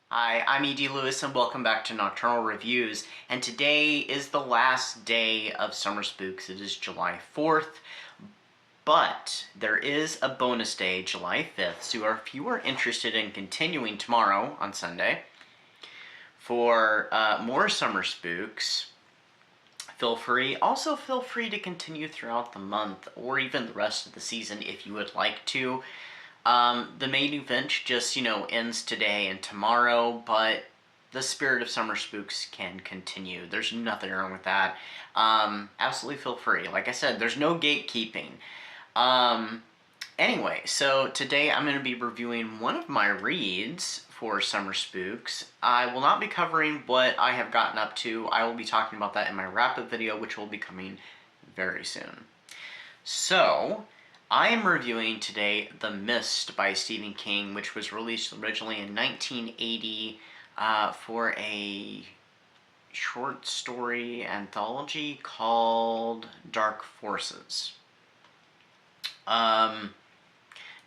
Hi, I'm E.D. Lewis and welcome back to Nocturnal Reviews, and today is the last day of Summer Spooks. It is July 4th, but there is a bonus day, July 5th, so if you are interested in continuing tomorrow on Sunday for more Summer Spooks, feel free. Also feel free to continue throughout the month or even the rest of the season if you would like to. The main event just, ends today and tomorrow, but the spirit of Summer Spooks can continue. There's nothing wrong with that. Absolutely feel free. Like I said, there's no gatekeeping. Anyway, so today I'm going to be reviewing one of my reads for Summer Spooks. I will not be covering what I have gotten up to. I will be talking about that in my wrap-up video, which will be coming very soon. So, I am reviewing today The Mist by Stephen King, which was released originally in 1980 for a short story anthology called Dark Forces.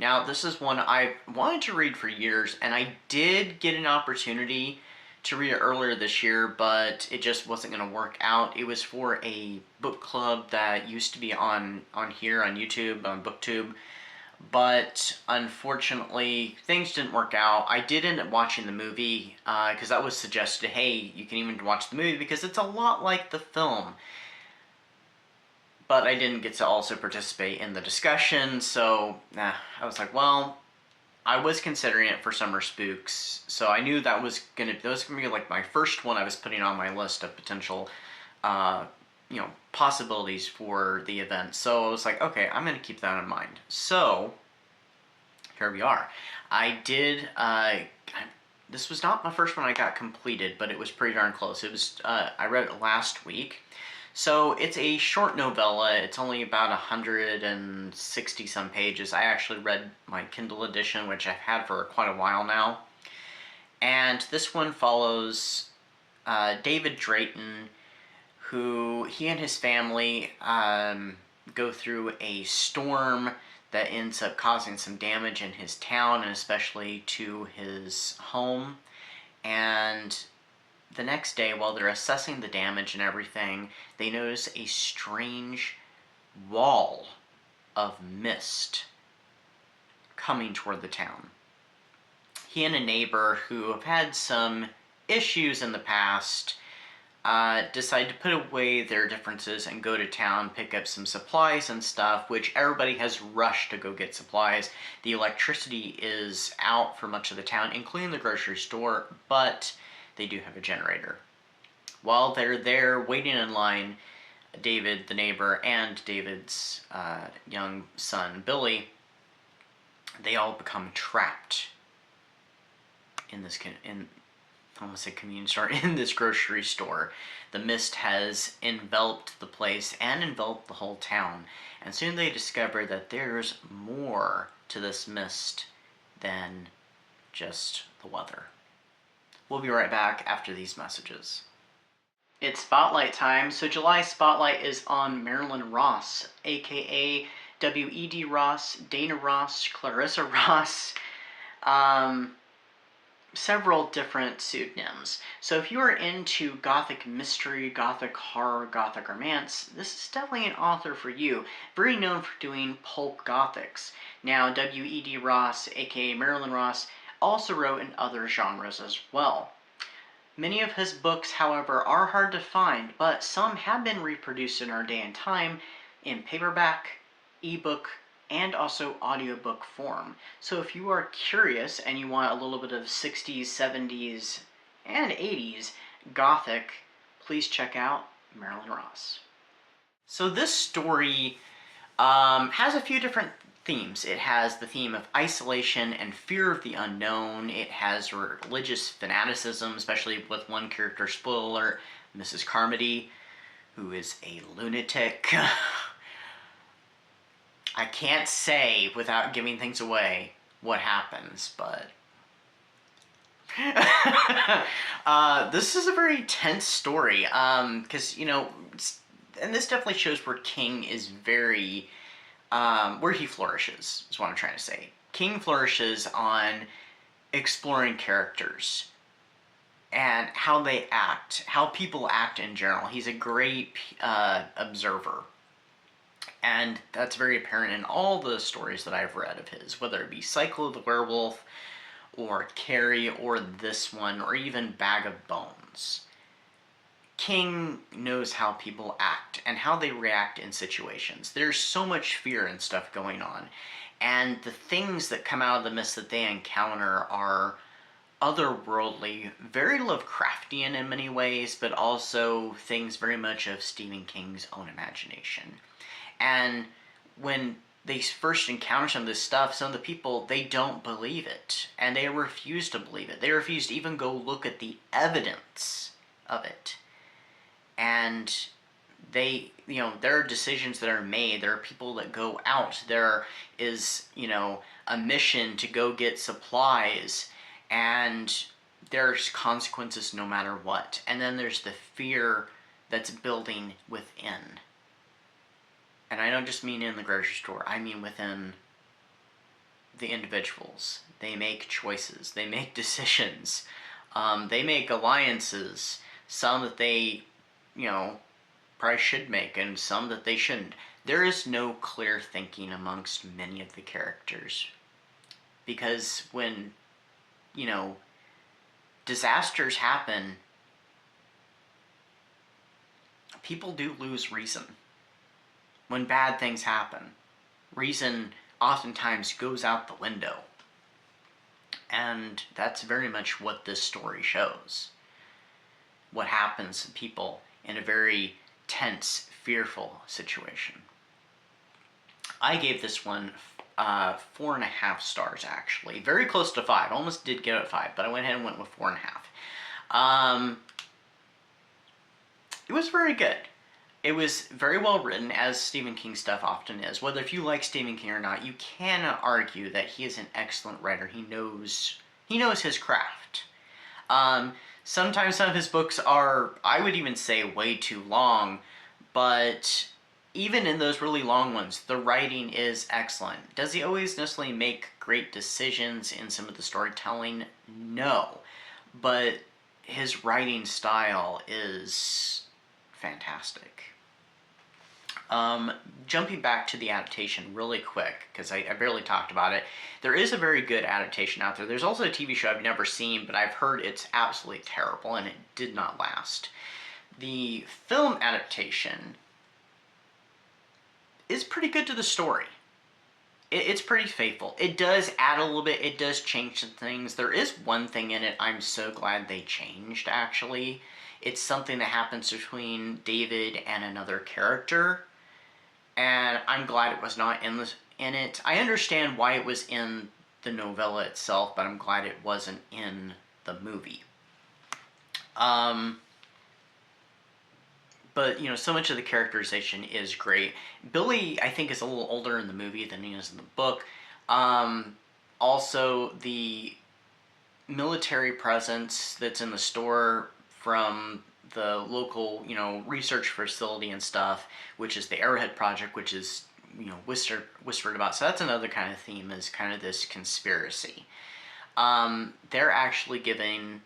Now, this is one I wanted to read for years, and I did get an opportunity to read it earlier this year, but it just wasn't going to work out. It was for a book club that used to be on here on YouTube, on BookTube, but unfortunately things didn't work out. I did end up watching the movie because that was suggested. Hey, you can even watch the movie because it's a lot like the film. But I didn't get to also participate in the discussion, so I was like, well, I was considering it for Summer Spooks, so I knew that was gonna be like my first one I was putting on my list of potential, possibilities for the event. So I was like, okay, I'm gonna keep that in mind. So here we are. I did. This was not my first one I got completed, but it was pretty darn close. It was. I read it last week. So it's a short novella. It's only about 160 some pages. I actually read my Kindle edition, which I've had for quite a while now. And this one follows David Drayton, who he and his family go through a storm that ends up causing some damage in his town, and especially to his home. And the next day, while they're assessing the damage and everything, they notice a strange wall of mist coming toward the town. He and a neighbor who have had some issues in the past decide to put away their differences and go to town, pick up some supplies and stuff, which everybody has rushed to go get supplies. The electricity is out for much of the town, including the grocery store, but they do have a generator. While they're there waiting in line, David, the neighbor, and David's young son, Billy, they all become trapped in this convenience store, in this grocery store. The mist has enveloped the place and enveloped the whole town, and soon they discover that there's more to this mist than just the weather. We'll be right back after these messages. It's Spotlight time. So July Spotlight is on Marilyn Ross, aka W.E.D. Ross, Dana Ross, Clarissa Ross, several different pseudonyms. So if you are into gothic mystery, gothic horror, gothic romance, this is definitely an author for you. Very known for doing pulp gothics. Now, W.E.D. Ross, aka Marilyn Ross, also wrote in other genres as well. Many of his books, however, are hard to find, but some have been reproduced in our day and time in paperback, ebook, and also audiobook form. So if you are curious and you want a little bit of 60s, 70s, and 80s gothic, please check out Marilyn Ross. So this story has a few different themes. It has the theme of isolation and fear of the unknown. It has religious fanaticism, especially with one character, spoiler alert, Mrs. Carmody, who is a lunatic. I can't say without giving things away what happens, but this is a very tense story, because, and this definitely shows where King is very where he flourishes, is what I'm trying to say. King flourishes on exploring characters, and how they act, how people act in general. He's a great observer. And that's very apparent in all the stories that I've read of his, whether it be Cycle of the Werewolf, or Carrie, or this one, or even Bag of Bones. King knows how people act and how they react in situations. There's so much fear and stuff going on. And the things that come out of the mist that they encounter are otherworldly, very Lovecraftian in many ways, but also things very much of Stephen King's own imagination. And when they first encounter some of this stuff, some of the people, they don't believe it. And they refuse to believe it. They refuse to even go look at the evidence of it. And they, there are decisions that are made. There are people that go out. There is, a mission to go get supplies. And there's consequences no matter what. And then there's the fear that's building within. And I don't just mean in the grocery store. I mean within the individuals. They make choices. They make decisions. They make alliances. Some that they, probably should make, and some that they shouldn't. There is no clear thinking amongst many of the characters. Because when, disasters happen, people do lose reason. When bad things happen, reason oftentimes goes out the window. And that's very much what this story shows. What happens to people in a very tense, fearful situation. I gave this one 4.5 stars, actually. Very close to 5. Almost did give it 5, but I went ahead and went with 4.5. It was very good. It was very well written, as Stephen King stuff often is. Whether if you like Stephen King or not, you cannot argue that he is an excellent writer. He knows his craft. Sometimes some of his books are, I would even say, way too long, but even in those really long ones, the writing is excellent. Does he always necessarily make great decisions in some of the storytelling? No. But his writing style is fantastic. Jumping back to the adaptation really quick, because I barely talked about it. There is a very good adaptation out there. There's also a TV show I've never seen, but I've heard it's absolutely terrible, and it did not last. The film adaptation is pretty good to the story. It's pretty faithful. It does add a little bit. It does change some things. There is one thing in it I'm so glad they changed, actually. It's something that happens between David and another character, and I'm glad it was not in it. I understand why it was in the novella itself, but I'm glad it wasn't in the movie. But, so much of the characterization is great. Billy, I think, is a little older in the movie than he is in the book. Also, the military presence that's in the store from the local, research facility and stuff, which is the Arrowhead Project, which is, whispered about. So that's another kind of theme, is kind of this conspiracy. They're actually giving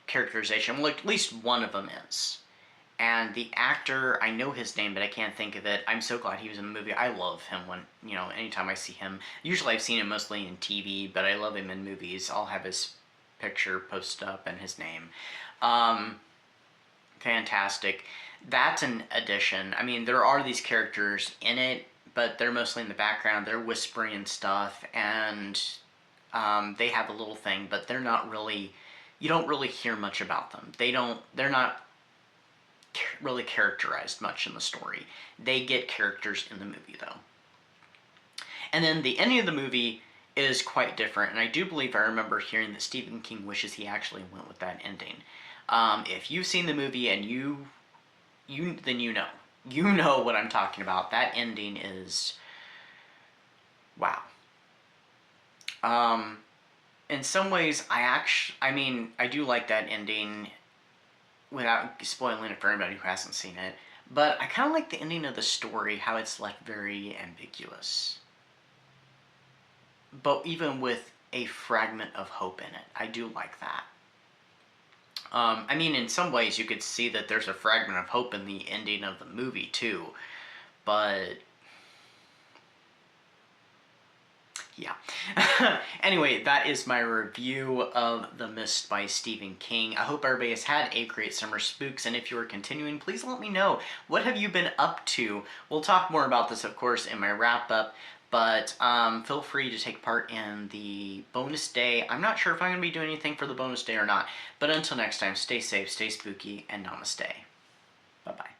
characterization. Well, at least one of them is. And the actor, I know his name, but I can't think of it. I'm so glad he was in the movie. I love him when, anytime I see him. Usually I've seen him mostly in TV, but I love him in movies. I'll have his picture posted up and his name. Fantastic. That's an addition. I mean, there are these characters in it, but they're mostly in the background. They're whispering and stuff, and they have a little thing, but they're not really, you don't really hear much about them. They're not really characterized much in the story. They get characters in the movie, though. And then the ending of the movie is quite different, and I do believe I remember hearing that Stephen King wishes he actually went with that ending. If you've seen the movie and then you know what I'm talking about. That ending is, wow. In some ways, I do like that ending, without spoiling it for anybody who hasn't seen it. But I kind of like the ending of the story, how it's left very ambiguous. But even with a fragment of hope in it. I do like that. I mean, in some ways, you could see that there's a fragment of hope in the ending of the movie, too. But yeah. Anyway, that is my review of The Mist by Stephen King. I hope everybody has had a great summer spooks, and if you are continuing, please let me know. What have you been up to? We'll talk more about this, of course, in my wrap-up, but feel free to take part in the bonus day. I'm not sure if I'm going to be doing anything for the bonus day or not, but until next time, stay safe, stay spooky, and namaste. Bye-bye.